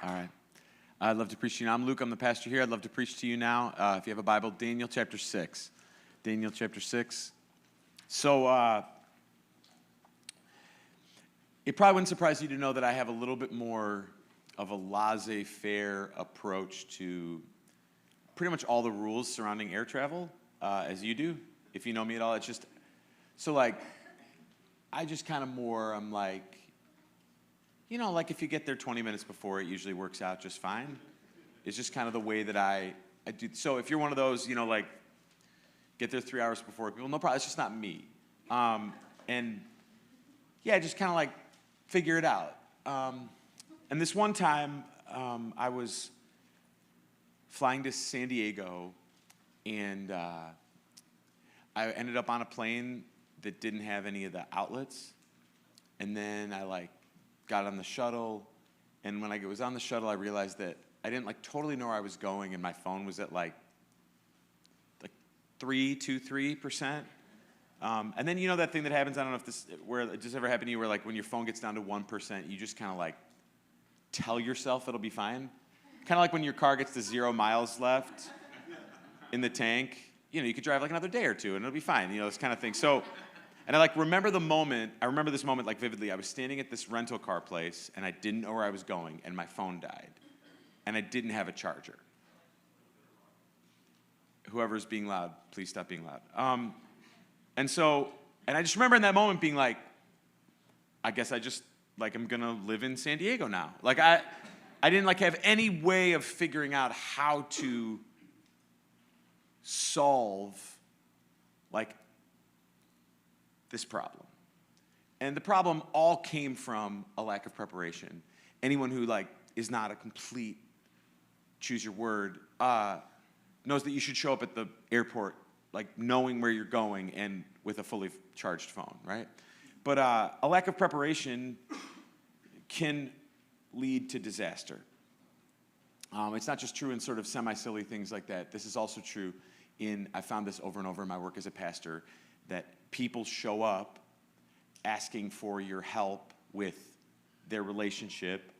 All right. I'd love to preach to you now. I'm Luke. I'm the pastor here. I'd love to preach to you now. If you have a Bible, Daniel chapter 6. Daniel chapter 6. So it probably wouldn't surprise you to know that I have a little bit more of a laissez-faire approach to pretty much all the rules surrounding air travel as you do. If you know me at all, it's just, so like, I just kind of more, I'm like, you know, like if you get there 20 minutes before, it usually works out just fine. It's just kind of the way that I do. So if you're one of those, you know, like, get there 3 hours before people, no problem, it's just not me. And yeah, just kind of like figure it out. And this one time, I was flying to San Diego, and I ended up on a plane that didn't have any of the outlets. And then I got on the shuttle, and when I was on the shuttle, I realized that I didn't totally know where I was going, and my phone was at like 3%. And then you know that thing that happens, I don't know if where it just ever happened to you, where when your phone gets down to 1%, you just kind of tell yourself it'll be fine. Kind of like when your car gets to 0 miles left in the tank. You know, you could drive another day or two and it'll be fine, you know, this kind of thing. So, and I remember this moment vividly. I was standing at this rental car place and I didn't know where I was going and my phone died. And I didn't have a charger. Whoever's being loud, please stop being loud. And I just remember in that moment being I guess I just, I'm gonna live in San Diego now. I didn't have any way of figuring out how to solve this problem. And the problem all came from a lack of preparation. Anyone who is not a complete choose your word knows that you should show up at the airport knowing where you're going and with a fully charged phone, right? But a lack of preparation can lead to disaster. It's not just true in sort of semi-silly things like that. This is also true I found this over and over in my work as a pastor, that people show up asking for your help with their relationship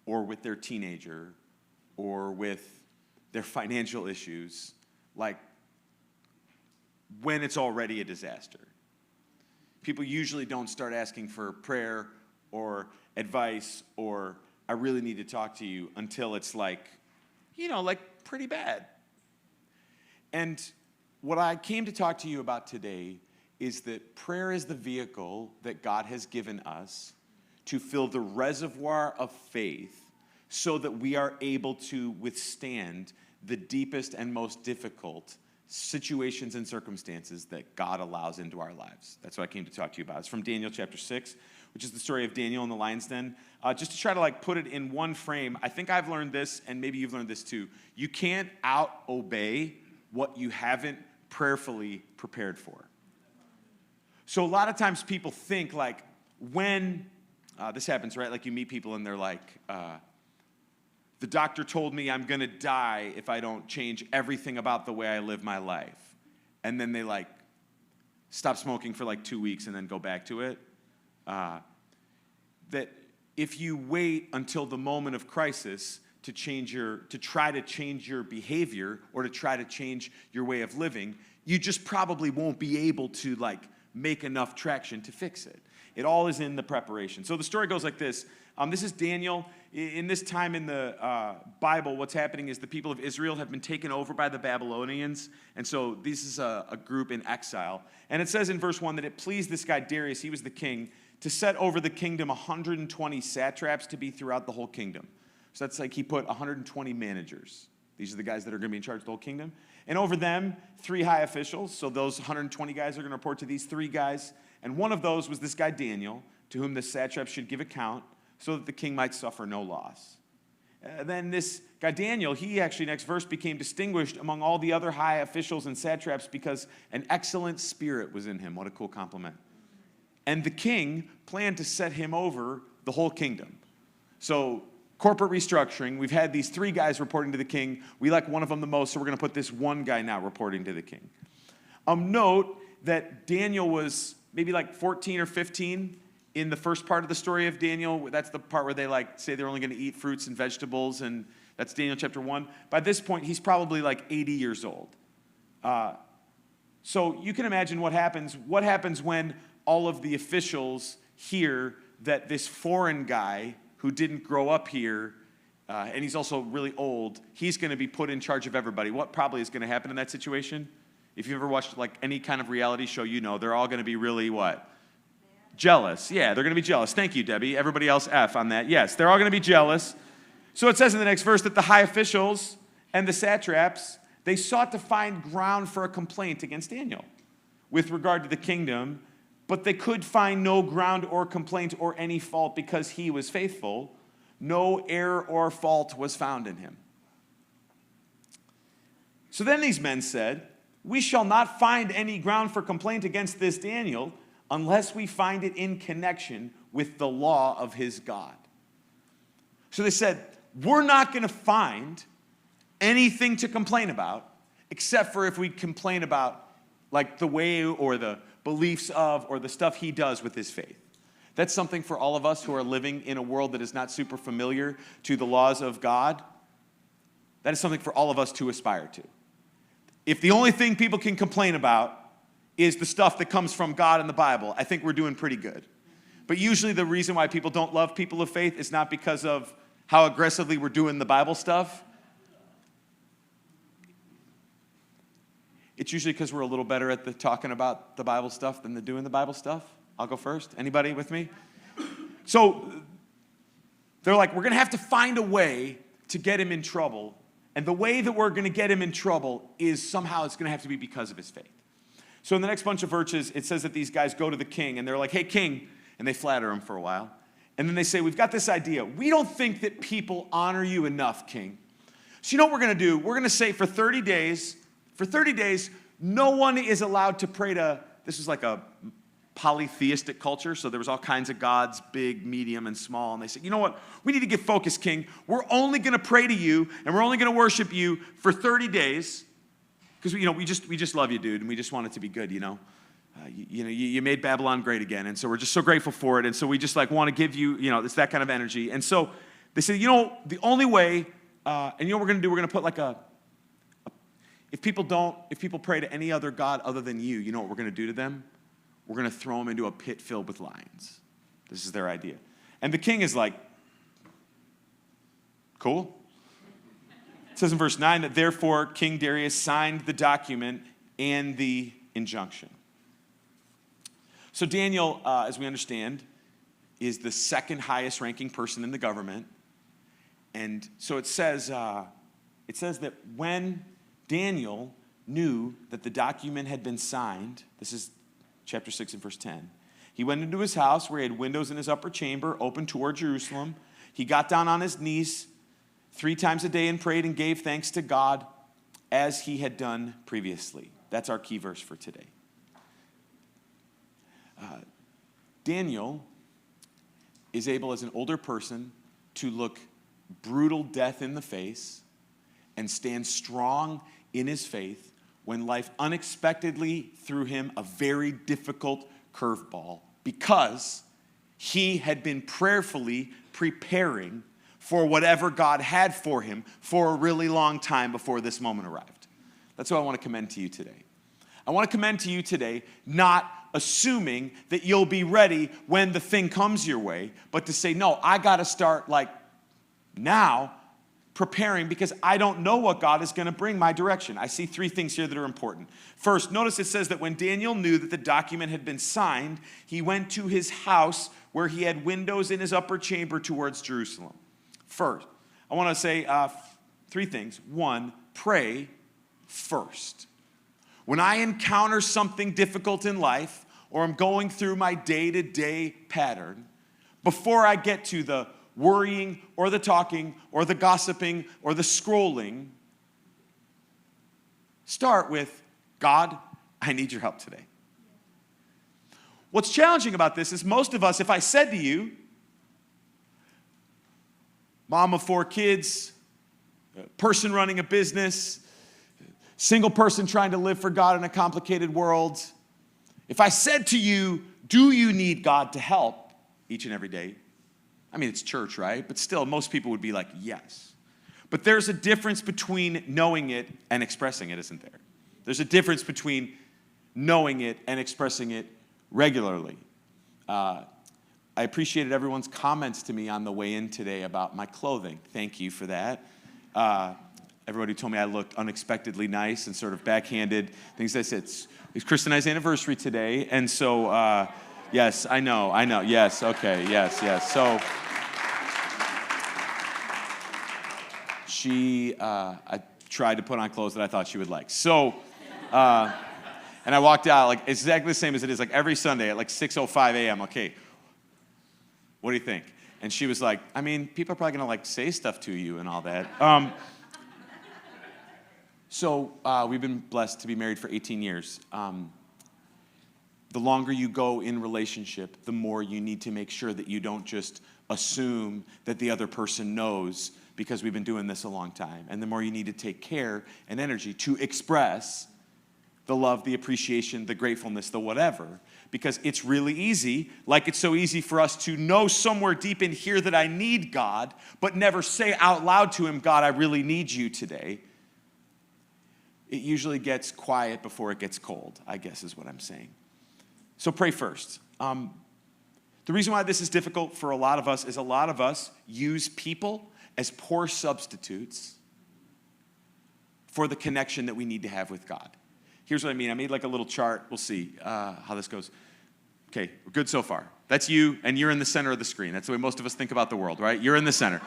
or with their teenager or with their financial issues, when it's already a disaster. People usually don't start asking for prayer or advice or I really need to talk to you until it's pretty bad. And what I came to talk to you about today is that prayer is the vehicle that God has given us to fill the reservoir of faith so that we are able to withstand the deepest and most difficult situations and circumstances that God allows into our lives. That's what I came to talk to you about. It's from Daniel chapter 6, which is the story of Daniel in the lion's den. Just to try to put it in one frame, I think I've learned this, and maybe you've learned this too. You can't out-obey what you haven't prayerfully prepared for. So a lot of times people think when this happens, right? You meet people and they're the doctor told me I'm going to die if I don't change everything about the way I live my life. And then they stop smoking for 2 weeks and then go back to it. That if you wait until the moment of crisis to try to change your behavior or to try to change your way of living, you just probably won't be able to make enough traction to fix it. It all is in the preparation. So the story goes like this. This is Daniel. In this time in the Bible, what's happening is the people of Israel have been taken over by the Babylonians. And so this is a group in exile. And it says in verse 1 that it pleased this guy Darius, he was the king, to set over the kingdom 120 satraps to be throughout the whole kingdom. So that's he put 120 managers. These are the guys that are going to be in charge of the whole kingdom. And over them, 3 high officials. So those 120 guys are going to report to these 3 guys. And one of those was this guy Daniel, to whom the satraps should give account, so that the king might suffer no loss. Then this guy Daniel, he actually, next verse, became distinguished among all the other high officials and satraps because an excellent spirit was in him. What a cool compliment. And the king planned to set him over the whole kingdom. So corporate restructuring, we've had these 3 guys reporting to the king. We like one of them the most, so we're going to put this one guy now reporting to the king. Note that Daniel was maybe 14 or 15, in the first part of the story of Daniel. That's the part where they like say they're only going to eat fruits and vegetables, and that's Daniel chapter 1. By this point, he's probably like 80 years old. So you can imagine what happens. What happens when all of the officials hear that this foreign guy who didn't grow up here, and he's also really old, he's going to be put in charge of everybody. What probably is going to happen in that situation? If you've ever watched like any kind of reality show, you know they're all going to be really what? Jealous. Yeah, they're going to be jealous. Thank you, Debbie. Everybody else F on that. Yes, they're all going to be jealous. So it says in the next verse that the high officials and the satraps, they sought to find ground for a complaint against Daniel with regard to the kingdom, but they could find no ground or complaint or any fault because he was faithful. No error or fault was found in him. So then these men said, we shall not find any ground for complaint against this Daniel unless we find it in connection with the law of his God. So they said, we're not going to find anything to complain about except for if we complain about like the way or the beliefs of or the stuff he does with his faith. That's something for all of us who are living in a world that is not super familiar to the laws of God. That is something for all of us to aspire to. If the only thing people can complain about is the stuff that comes from God in the Bible, I think we're doing pretty good. But usually the reason why people don't love people of faith is not because of how aggressively we're doing the Bible stuff. It's usually because we're a little better at the talking about the Bible stuff than the doing the Bible stuff. I'll go first. Anybody with me? So they're like, we're going to have to find a way to get him in trouble. And the way that we're going to get him in trouble is somehow it's going to have to be because of his faith. So in the next bunch of verses, it says that these guys go to the king and they're like, hey, king. And they flatter him for a while. And then they say, we've got this idea. We don't think that people honor you enough, king. So you know what we're going to do? We're going to say for 30 days, no one is allowed to pray to, this is like a polytheistic culture, so there was all kinds of gods, big, medium, and small. And they said, you know what? We need to get focused, king. We're only going to pray to you, and we're only going to worship you for 30 days. Because, we just love you, dude, and we just want it to be good, You made Babylon great again, and so we're just so grateful for it, and so we just want to give you, it's that kind of energy. And so they said, the only way, and you know what we're going to do? We're going to put if people pray to any other god other than you know what we're going to do to them? We're going to throw them into a pit filled with lions. This is their idea. And the king is like, cool. It says in verse 9 that therefore King Darius signed the document and the injunction. So Daniel, as we understand, is the second highest ranking person in the government. And so it says that when Daniel knew that the document had been signed, this is chapter 6 and verse 10, he went into his house where he had windows in his upper chamber open toward Jerusalem. He got down on his knees 3 times a day and prayed and gave thanks to God as he had done previously. That's our key verse for today. Daniel is able, as an older person, to look brutal death in the face and stand strong in his faith when life unexpectedly threw him a very difficult curveball because he had been prayerfully preparing for whatever God had for him for a really long time before this moment arrived. That's what I want to commend to you today. I want to commend to you today not assuming that you'll be ready when the thing comes your way, but to say, no, I got to start now preparing because I don't know what God is going to bring my direction. I see 3 things here that are important. First, notice it says that when Daniel knew that the document had been signed, he went to his house where he had windows in his upper chamber towards Jerusalem. First, I want to say 3 things. 1, pray first. When I encounter something difficult in life, or I'm going through my day-to-day pattern, before I get to the worrying or the talking or the gossiping or the scrolling, start with, God, I need your help today. What's challenging about this is most of us, if I said to you, mom of 4 kids, person running a business, single person trying to live for God in a complicated world, if I said to you, do you need God to help? each and every day? I mean, it's church, right? But still, most people would be like, yes. But there's a difference between knowing it and expressing it, isn't there? There's a difference between knowing it and expressing it regularly. I appreciated everyone's comments to me on the way in today about my clothing. Thank you for that. Everybody told me I looked unexpectedly nice and sort of backhanded things. I said, it's Kristen and I's anniversary today. And so, yes, I know. Yes, okay, yes. So, I tried to put on clothes that I thought she would like. So, and I walked out like exactly the same as it is like every Sunday at like 6:05 a.m. Okay, what do you think? And she was like, I mean, people are probably gonna like say stuff to you and all that. So we've been blessed to be married for 18 years. The longer you go in relationship, the more you need to make sure that you don't just assume that the other person knows, because we've been doing this a long time. And the more you need to take care and energy to express the love, the appreciation, the gratefulness, the whatever. Because it's really easy, like it's so easy for us to know somewhere deep in here that I need God, but never say out loud to him, God, I really need you today. It usually gets quiet before it gets cold, I guess is what I'm saying. So pray first. The reason why this is difficult for a lot of us is a lot of us use people as poor substitutes for the connection that we need to have with God. Here's what I mean. I made like a little chart. We'll see how this goes. Okay, we're good so far. That's you, and you're in the center of the screen. That's the way most of us think about the world, right? You're in the center.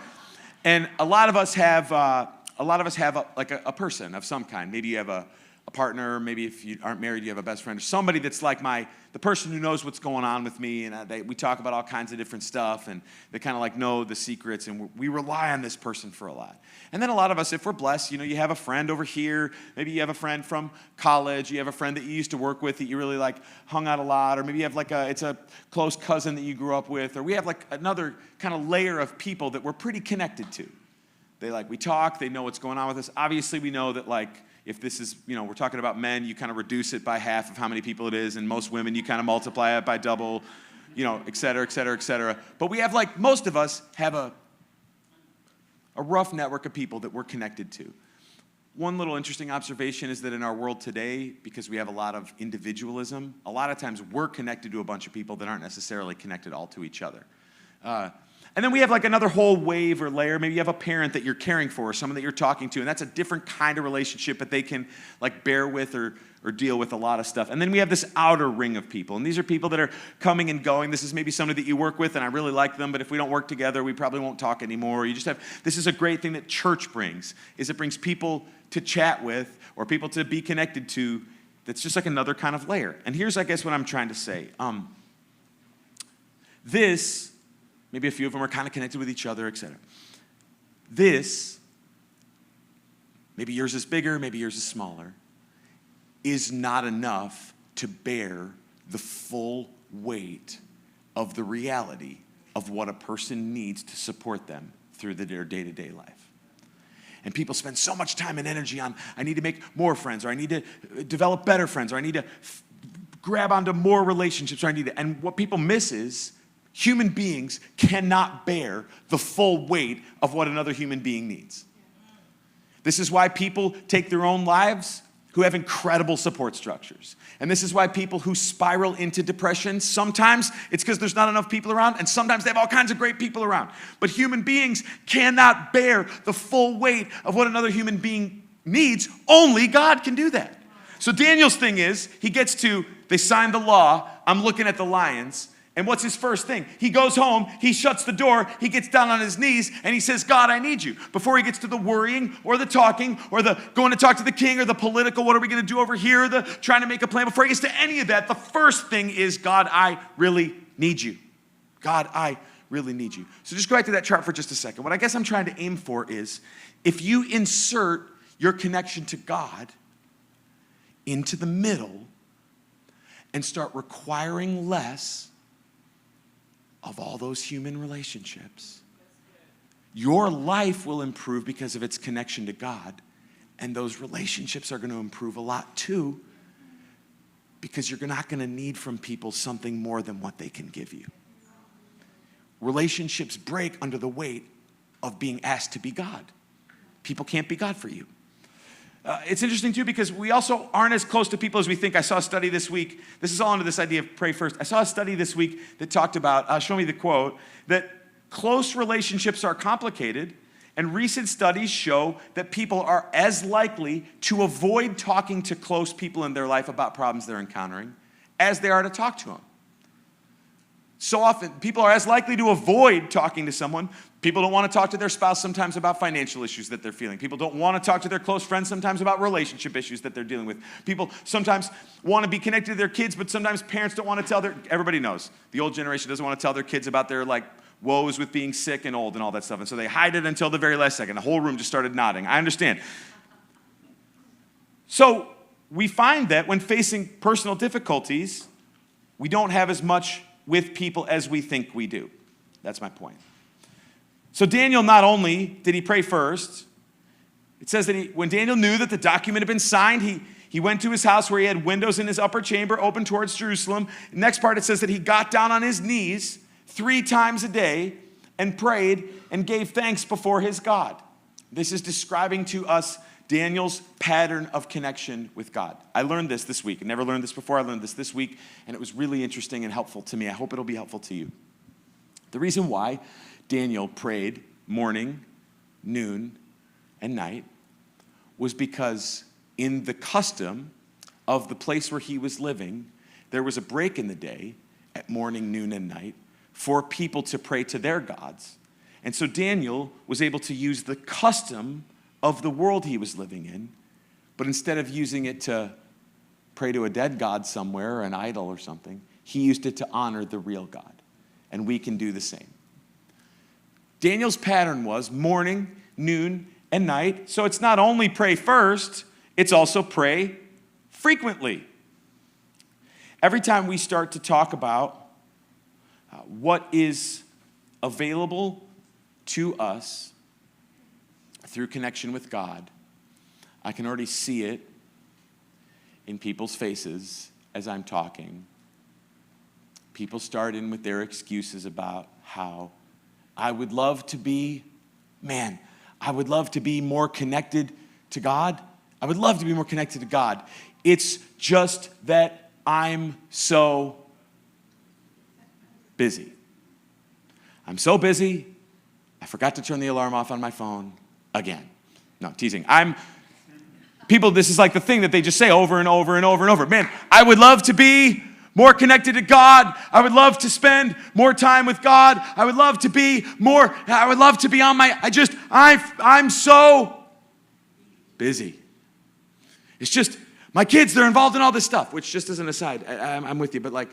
And a lot of us have a person of some kind. Maybe you have a partner. Maybe if you aren't married, you have a best friend. Or somebody that's like the person who knows what's going on with me. And we talk about all kinds of different stuff. And they kind of like know the secrets. And we rely on this person for a lot. And then a lot of us, if we're blessed, you have a friend over here. Maybe you have a friend from college. You have a friend that you used to work with that you really like hung out a lot. Or maybe you have it's a close cousin that you grew up with. Or we have like another kind of layer of people that we're pretty connected to. We talk, they know what's going on with us. Obviously, we know that if this is, we're talking about men, you kind of reduce it by half of how many people it is, and most women, you kind of multiply it by double, et cetera, et cetera, et cetera. But we have most of us have a rough network of people that we're connected to. One little interesting observation is that in our world today, because we have a lot of individualism, a lot of times we're connected to a bunch of people that aren't necessarily connected all to each other. And then we have another whole wave or layer. Maybe you have a parent that you're caring for, or someone that you're talking to, and that's a different kind of relationship, but they can bear with or deal with a lot of stuff. And then we have this outer ring of people, and these are people that are coming and going. This is maybe somebody that you work with, and I really like them, but if we don't work together, we probably won't talk anymore. This is a great thing that church brings, is it brings people to chat with or people to be connected to. That's just another kind of layer. And here's, I guess, what I'm trying to say. Maybe a few of them are kind of connected with each other, etc. This, maybe yours is bigger, maybe yours is smaller, is not enough to bear the full weight of the reality of what a person needs to support them through their day-to-day life. And people spend so much time and energy on, I need to make more friends, or I need to develop better friends, or I need to grab onto more relationships, and what people miss is, human beings cannot bear the full weight of what another human being needs. This is why people take their own lives who have incredible support structures. And this is why people who spiral into depression, sometimes it's because there's not enough people around, and sometimes they have all kinds of great people around. But human beings cannot bear the full weight of what another human being needs. Only God can do that. So Daniel's thing is, they signed the law, I'm looking at the lions. And what's his first thing? He goes home, he shuts the door, he gets down on his knees, and he says, God, I need you. Before he gets to the worrying or the talking or the going to talk to the king or the political, what are we going to do over here, the trying to make a plan. Before he gets to any of that, the first thing is, God, I really need you. God, I really need you. So just go back to that chart for just a second. What I guess I'm trying to aim for is, if you insert your connection to God into the middle and start requiring less of all those human relationships, your life will improve because of its connection to God, and those relationships are going to improve a lot too, because you're not going to need from people something more than what they can give you. relationships break under the weight of being asked to be God. People can't be God for you. It's interesting, too, because we also aren't as close to people as we think. I saw a study this week. This is all under this idea of pray first. I saw a study this week that talked about, show me the quote, that close relationships are complicated, and recent studies show that people are as likely to avoid talking to close people in their life about problems they're encountering as they are to talk to them. So often, people are as likely to avoid talking to someone. People don't want to talk to their spouse sometimes about financial issues that they're feeling. People don't want to talk to their close friends sometimes about relationship issues that they're dealing with. People sometimes want to be connected to their kids, but sometimes parents don't want to tell everybody knows. The old generation doesn't want to tell their kids about their, woes with being sick and old and all that stuff. And so they hide it until the very last second. The whole room just started nodding. I understand. So we find that when facing personal difficulties, we don't have as much with people as we think we do. That's my point. So Daniel, not only did he pray first, it says that when Daniel knew that the document had been signed, he went to his house where he had windows in his upper chamber open towards Jerusalem. Next part, it says that he got down on his knees 3 times a day and prayed and gave thanks before his God. This is describing to us Daniel's pattern of connection with God. I learned this week. I never learned this before. I learned this week, and it was really interesting and helpful to me. I hope it'll be helpful to you. The reason why Daniel prayed morning, noon, and night was because in the custom of the place where he was living, there was a break in the day at morning, noon, and night for people to pray to their gods. And so Daniel was able to use the custom of the world he was living in, but instead of using it to pray to a dead god somewhere, or an idol or something, he used it to honor the real God. And we can do the same. Daniel's pattern was morning, noon, and night. So it's not only pray first, it's also pray frequently. Every time we start to talk about what is available to us through connection with God, I can already see it in people's faces as I'm talking. People start in with their excuses about how I would love to be more connected to God. I would love to be more connected to God. It's just that I'm so busy. I'm so busy, I forgot to turn the alarm off on my phone again. No, teasing. This is like the thing that they just say over and over and over and over. Man, I would love to be more connected to God. I would love to spend more time with God. I would love to be on I'm so busy. It's just, my kids, they're involved in all this stuff, which just as an aside, I'm with you, but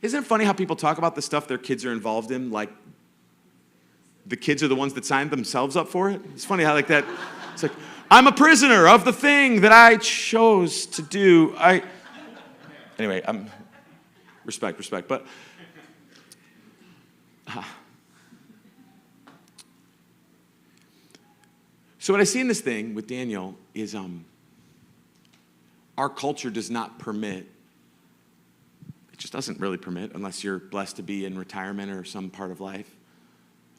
isn't it funny how people talk about the stuff their kids are involved in, like the kids are the ones that signed themselves up for it? It's funny how that, it's like, I'm a prisoner of the thing that I chose to do. Anyway, respect, but so what I see in this thing with Daniel is our culture does not permit, it just doesn't really permit, unless you're blessed to be in retirement or some part of life.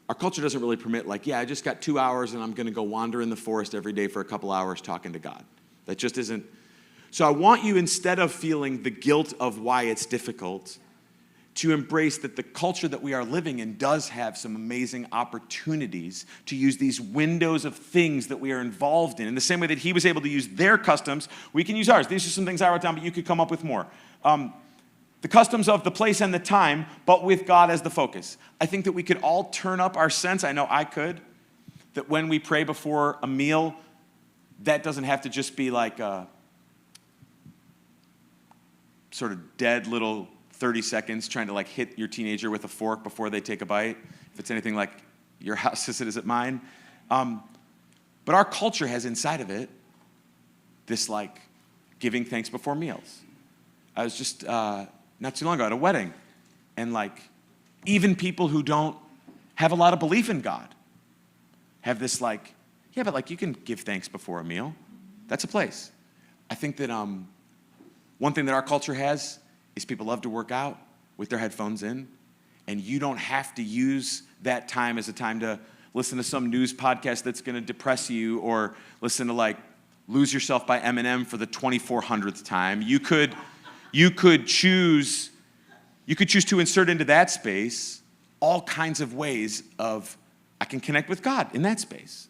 Our culture doesn't really permit, I just got 2 hours and I'm going to go wander in the forest every day for a couple hours talking to God. That just isn't. So I want you, instead of feeling the guilt of why it's difficult, to embrace that the culture that we are living in does have some amazing opportunities to use these windows of things that we are involved in the same way that he was able to use their customs, we can use ours. These are some things I wrote down, but you could come up with more. The customs of the place and the time, but with God as the focus. I think that we could all turn up our sense, I know I could, that when we pray before a meal, that doesn't have to just be like a sort of dead little 30 seconds trying to hit your teenager with a fork before they take a bite, if it's anything like your house as it is at mine. But our culture has inside of it this giving thanks before meals. I was just not too long ago at a wedding, and even people who don't have a lot of belief in God have this yeah, but you can give thanks before a meal. That's a place. I think that one thing that our culture has is people love to work out with their headphones in, And you don't have to use that time as a time to listen to some news podcast that's going to depress you, or listen to like Lose Yourself by Eminem for the 2400th time. You could choose to insert into that space all kinds of ways of, I can connect with God in that space.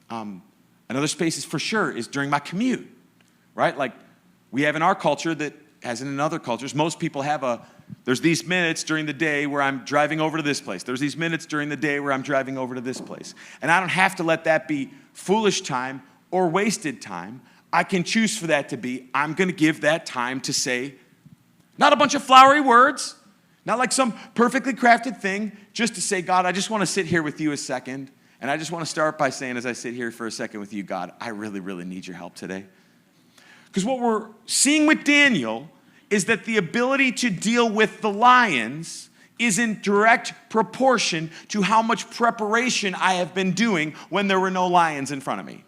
Another space is for sure is during my commute, right? Like we have in our culture that, as in other cultures, most people have there's these minutes during the day where I'm driving over to this place. There's these minutes during the day where I'm driving over to this place. And I don't have to let that be foolish time or wasted time. I can choose for that to be, I'm going to give that time to say, not a bunch of flowery words, not like some perfectly crafted thing, just to say, God, I just want to sit here with you a second. And I just want to start by saying, as I sit here for a second with you, God, I really, really need your help today. Because what we're seeing with Daniel is that the ability to deal with the lions is in direct proportion to how much preparation I have been doing when there were no lions in front of me.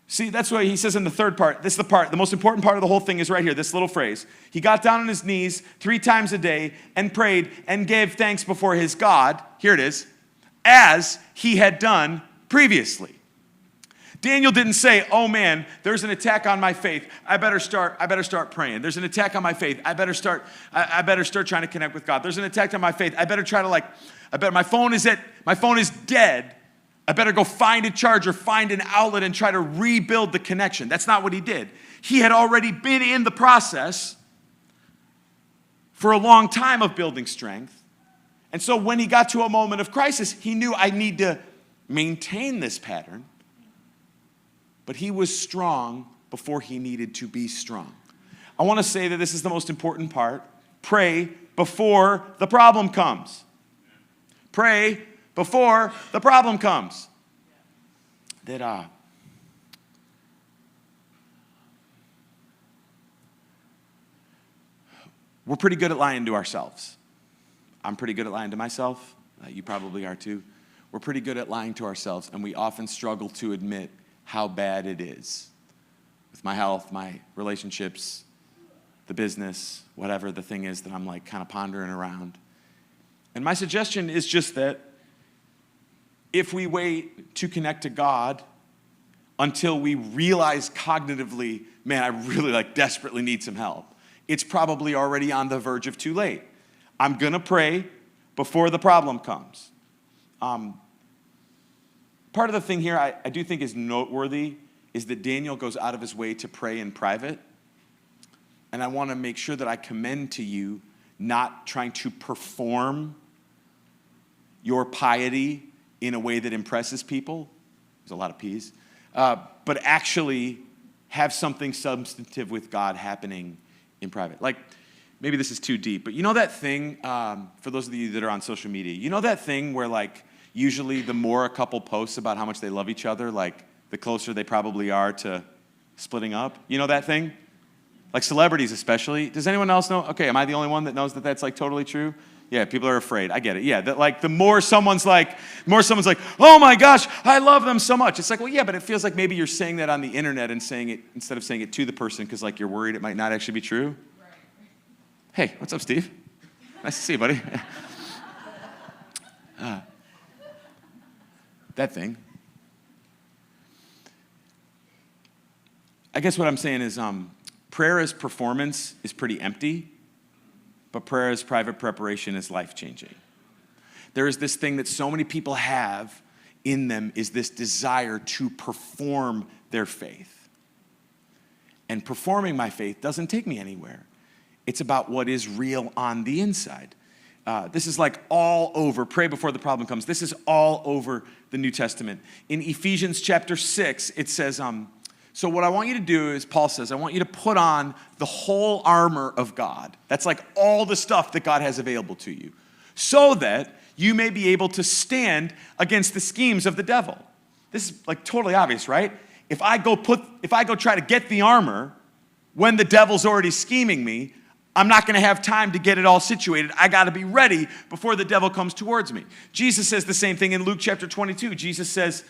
See, that's why he says in the third part, this is the most important part of the whole thing is right here, this little phrase. He got down on his knees 3 times a day and prayed and gave thanks before his God, here it is, as he had done previously. Daniel didn't say, oh man, there's an attack on my faith. I better start praying. There's an attack on my faith. I better start trying to connect with God. There's an attack on my faith. I better try to my phone is dead. I better go find a charger, find an outlet, and try to rebuild the connection. That's not what he did. He had already been in the process for a long time of building strength. And so when he got to a moment of crisis, he knew I need to maintain this pattern. But he was strong before he needed to be strong. I want to say that this is the most important part. Pray before the problem comes. Pray before the problem comes. We're pretty good at lying to ourselves. I'm pretty good at lying to myself. You probably are too. We're pretty good at lying to ourselves, and we often struggle to admit how bad it is with my health, my relationships, the business, whatever the thing is that I'm like kind of pondering around. And my suggestion is just that if we wait to connect to God until we realize cognitively, man, I really desperately need some help, it's probably already on the verge of too late. I'm going to pray before the problem comes. Part of the thing here I do think is noteworthy is that Daniel goes out of his way to pray in private. And I want to make sure that I commend to you not trying to perform your piety in a way that impresses people. There's a lot of P's. But actually have something substantive with God happening in private. Like, maybe this is too deep, but you know that thing, for those of you that are on social media, you know that thing where usually the more a couple posts about how much they love each other, the closer they probably are to splitting up. You know that thing? Like celebrities especially. Does anyone else know? Okay, am I the only one that knows that that's totally true? Yeah, people are afraid. I get it. Yeah, that the more someone's like, oh my gosh, I love them so much. It's like, well, yeah, but it feels like maybe you're saying that on the internet and saying it instead of saying it to the person because you're worried it might not actually be true. Right. Hey, what's up, Steve? Nice to see you, buddy. That thing. I guess what I'm saying is prayer as performance is pretty empty, but prayer as private preparation is life-changing. There is this thing that so many people have in them is this desire to perform their faith. And performing my faith doesn't take me anywhere. It's about what is real on the inside. This is all over. Pray before the problem comes. This is all over the New Testament. In Ephesians chapter 6, it says, so what I want you to do is, Paul says, I want you to put on the whole armor of God. That's all the stuff that God has available to you, so that you may be able to stand against the schemes of the devil. This is totally obvious, right? If I go try to get the armor when the devil's already scheming me, I'm not going to have time to get it all situated. I got to be ready before the devil comes towards me. Jesus says the same thing in Luke chapter 22. Jesus says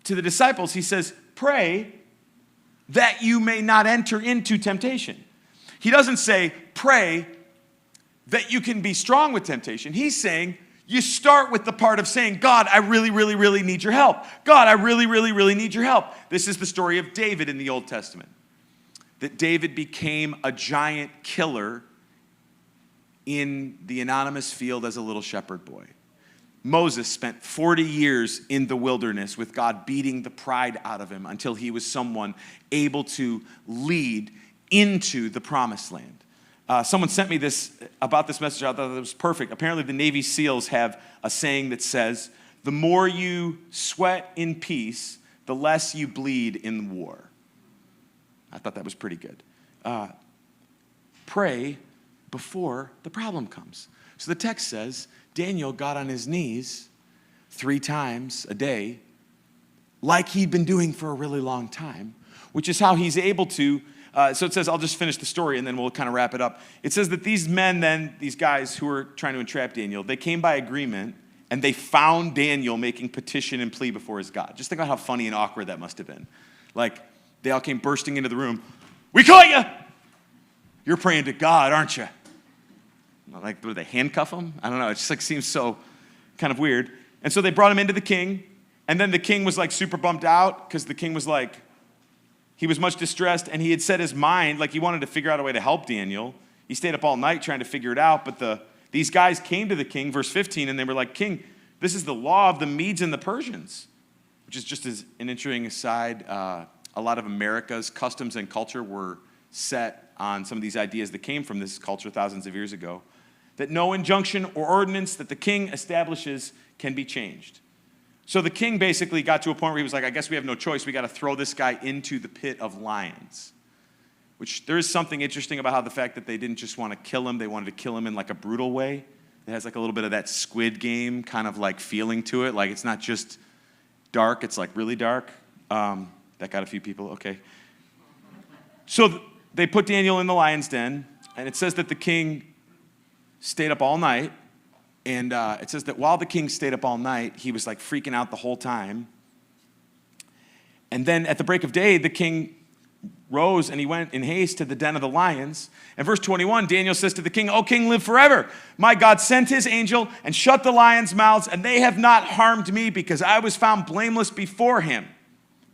to the disciples, he says, pray that you may not enter into temptation. He doesn't say, pray that you can be strong with temptation. He's saying you start with the part of saying, God, I really, really, really need your help. God, I really, really, really need your help. This is the story of David in the Old Testament. That David became a giant killer in the anonymous field as a little shepherd boy. Moses spent 40 years in the wilderness with God beating the pride out of him until he was someone able to lead into the promised land. Someone sent me this about this message. I thought it was perfect. Apparently the Navy SEALs have a saying that says, the more you sweat in peace, the less you bleed in war. I thought that was pretty good. Pray before the problem comes. So the text says, Daniel got on his knees 3 times a day, like he'd been doing for a really long time, which is how he's able to. So it says, I'll just finish the story and then we'll kind of wrap it up. It says that these men then, these guys who were trying to entrap Daniel, they came by agreement and they found Daniel making petition and plea before his God. Just think about how funny and awkward that must have been. Like, they all came bursting into the room. We caught you! You're praying to God, aren't you? Like, do they handcuff him? I don't know. It just like seems so kind of weird. And so they brought him into the king. And then the king was like super bummed out because the king was like, he was much distressed and he had set his mind, like he wanted to figure out a way to help Daniel. He stayed up all night trying to figure it out. But these guys came to the king, verse 15, and they were like, King, this is the law of the Medes and the Persians, which is just as an interesting aside. A lot of America's customs and culture were set on some of these ideas that came from this culture thousands of years ago, that no injunction or ordinance that the king establishes can be changed. So the king basically got to a point where he was like, I guess we have no choice. We got to throw this guy into the pit of lions, which there is something interesting about how the fact that they didn't just want to kill him. They wanted to kill him in like a brutal way. It has like a little bit of that Squid Game kind of like feeling to it. Like it's not just dark. It's like really dark. That got a few people. Okay. So they put Daniel in the lion's den, and it says that the king stayed up all night. And it says that while the king stayed up all night, he was like freaking out the whole time. And then at the break of day, the king rose and he went in haste to the den of the lions. And verse 21, Daniel says to the king, O king, live forever. My God sent his angel and shut the lions' mouths, and they have not harmed me because I was found blameless before him.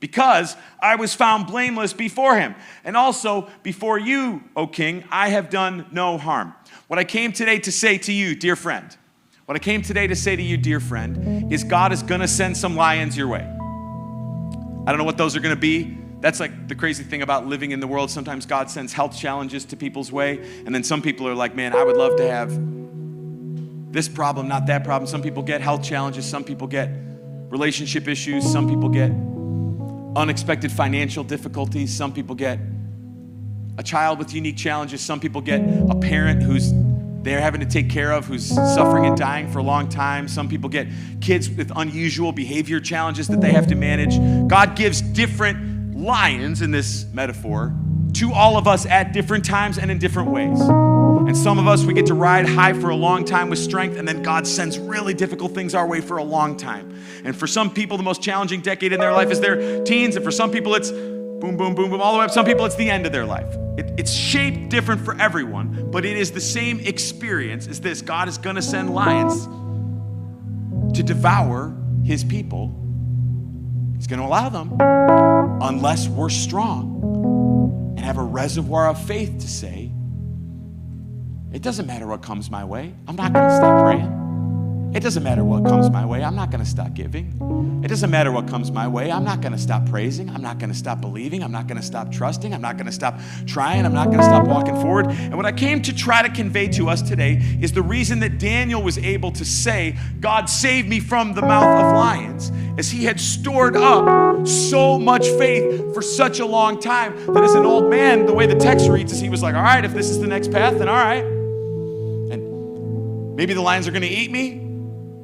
Because I was found blameless before him. And also before you, O king, I have done no harm. What I came today to say to you, dear friend, what I came today to say to you, dear friend, is God is going to send some lions your way. I don't know what those are going to be. That's like the crazy thing about living in the world. Sometimes God sends health challenges to people's way. And then some people are like, man, I would love to have this problem, not that problem. Some people get health challenges. Some people get relationship issues. Some people get unexpected financial difficulties. Some people get a child with unique challenges. Some people get a parent who's they're having to take care of, who's suffering and dying for a long time. Some people get kids with unusual behavior challenges that they have to manage. God gives different lions in this metaphor to all of us at different times and in different ways. And some of us, we get to ride high for a long time with strength, and then God sends really difficult things our way for a long time. And for some people, the most challenging decade in their life is their teens, and for some people, it's boom, boom, boom, boom, all the way up. Some people, it's the end of their life. It's shaped different for everyone, but it is the same experience as this. God is going to send lions to devour his people. He's going to allow them unless we're strong and have a reservoir of faith to say, it doesn't matter what comes my way. I'm not going to stop praying. It doesn't matter what comes my way. I'm not going to stop giving. It doesn't matter what comes my way. I'm not going to stop praising. I'm not going to stop believing. I'm not going to stop trusting. I'm not going to stop trying. I'm not going to stop walking forward. And what I came to try to convey to us today is the reason that Daniel was able to say, God saved me from the mouth of lions, as he had stored up so much faith for such a long time that as an old man, the way the text reads is he was like, all right, if this is the next path, then all right. And maybe the lions are going to eat me.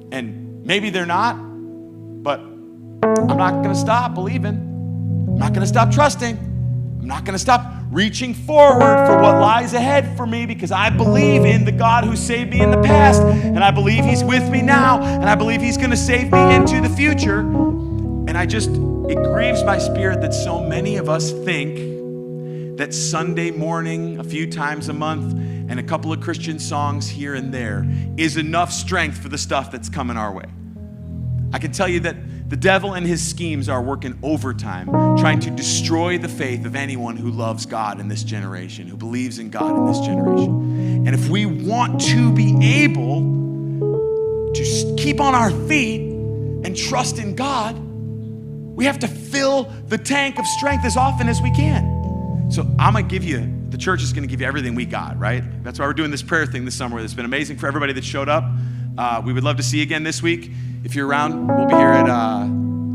And maybe they're not, but I'm not going to stop believing. I'm not going to stop trusting. I'm not going to stop reaching forward for what lies ahead for me, because I believe in the God who saved me in the past, and I believe he's with me now, and I believe he's going to save me into the future. And it grieves my spirit that so many of us think that Sunday morning, a few times a month, and a couple of Christian songs here and there is enough strength for the stuff that's coming our way. I can tell you that the devil and his schemes are working overtime, trying to destroy the faith of anyone who loves God in this generation, who believes in God in this generation. And if we want to be able to keep on our feet and trust in God, we have to fill the tank of strength as often as we can. So I'm gonna give you, the church is gonna give you everything we got, right? That's why we're doing this prayer thing this summer. It's been amazing for everybody that showed up. We would love to see you again this week. If you're around, we'll be here at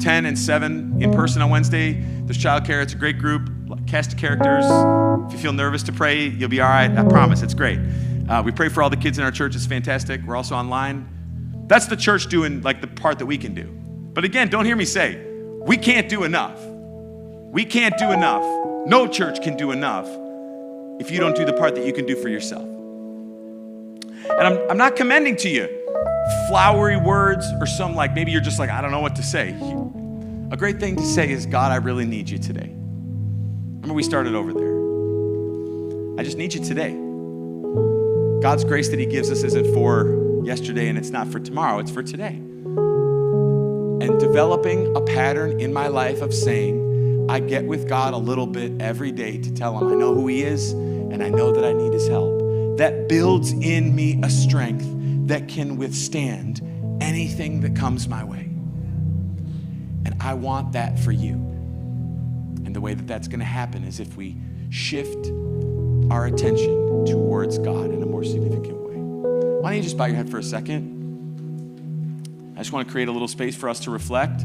10 and 7 in person on Wednesday. There's childcare, it's a great group, cast of characters. If you feel nervous to pray, you'll be all right, I promise, it's great. We pray for all the kids in our church, it's fantastic. We're also online. That's the church doing like the part that we can do. But again, don't hear me say, we can't do enough. We can't do enough. No church can do enough if you don't do the part that you can do for yourself. And I'm not commending to you flowery words or some like, maybe you're just like, I don't know what to say. A great thing to say is, God, I really need you today. Remember we started over there. I just need you today. God's grace that he gives us isn't for yesterday and it's not for tomorrow, it's for today. And developing a pattern in my life of saying, I get with God a little bit every day to tell him I know who he is and I know that I need his help. That builds in me a strength that can withstand anything that comes my way. And I want that for you. And the way that that's gonna happen is if we shift our attention towards God in a more significant way. Why don't you just bow your head for a second? I just want to create a little space for us to reflect.